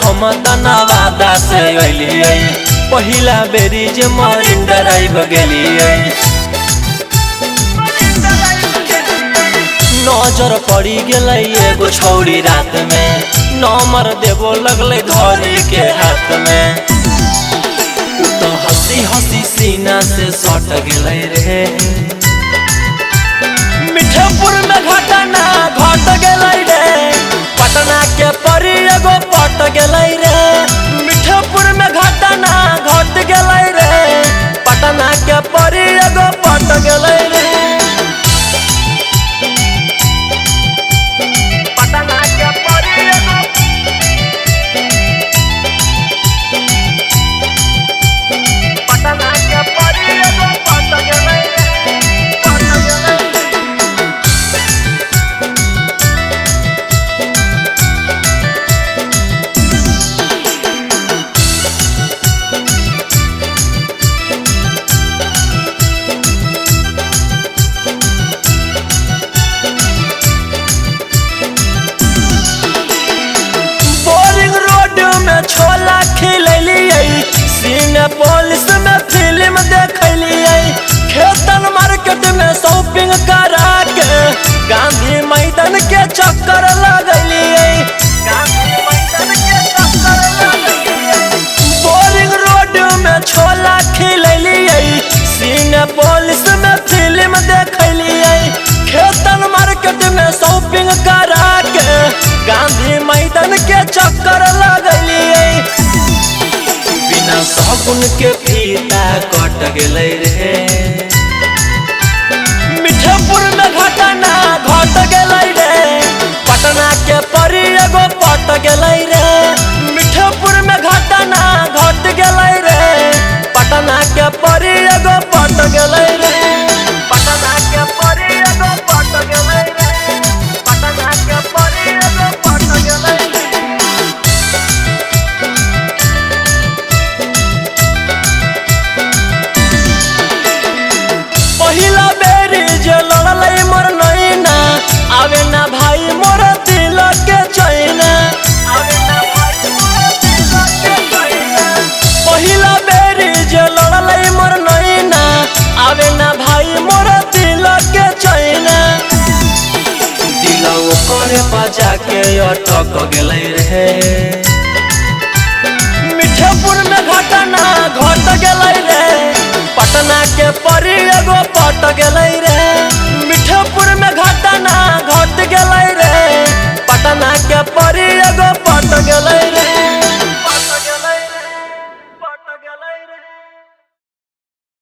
हम तनवादा से अलिए पहिला बेरी जे मरीन ड्राइव गेलिए। नजर पड़ी गई एगो छौड़ी रात में नंबर देवो लगले घड़ी के हाथ में तो हंसी हंसी सीना से सट गई रे। मिठेपुर में घटना घट गई रे पटना के परी एगो पट गई रे। मिठेपुर में घटना घट गई रे पटना के परी एगो पट गई रे। छोला खिलिए सिनेपोलिस में फिल्म देखलिए खेतन मार्केट में शॉपिंग करा के गांधी मैदान के चक्कर लगलिए। बोरिंग रोड में छोला खिलिए सिनेपोलिस में फिल्म देखलिए खेतन मार्केट में शॉपिंग करा के गांधी मैदान के चक्कर लगलिए। बिना शगुन के फीता कट गई रे। मिठेपुर में घटना घट गई रे पटना के परी एगो पट गई रे। मिठेपुर में घटना घट गई रे पटना के परी एगो पट गई रे। पटना के परी एगो पट गई रे पटना के परी एगो पट गई रे। पहिला बेरी जे लड़ले मोर नैना आवे ना भाई मोर दिल के चैना। पहिला बेरी जे लड़ले मोर नैना आवे ना भाई मोर दिल के चैना। दिल ओकरे बजा के अटक गई रे। मिठेपुर में घटना घट गई रे पटना के परी एगो पट गई रे।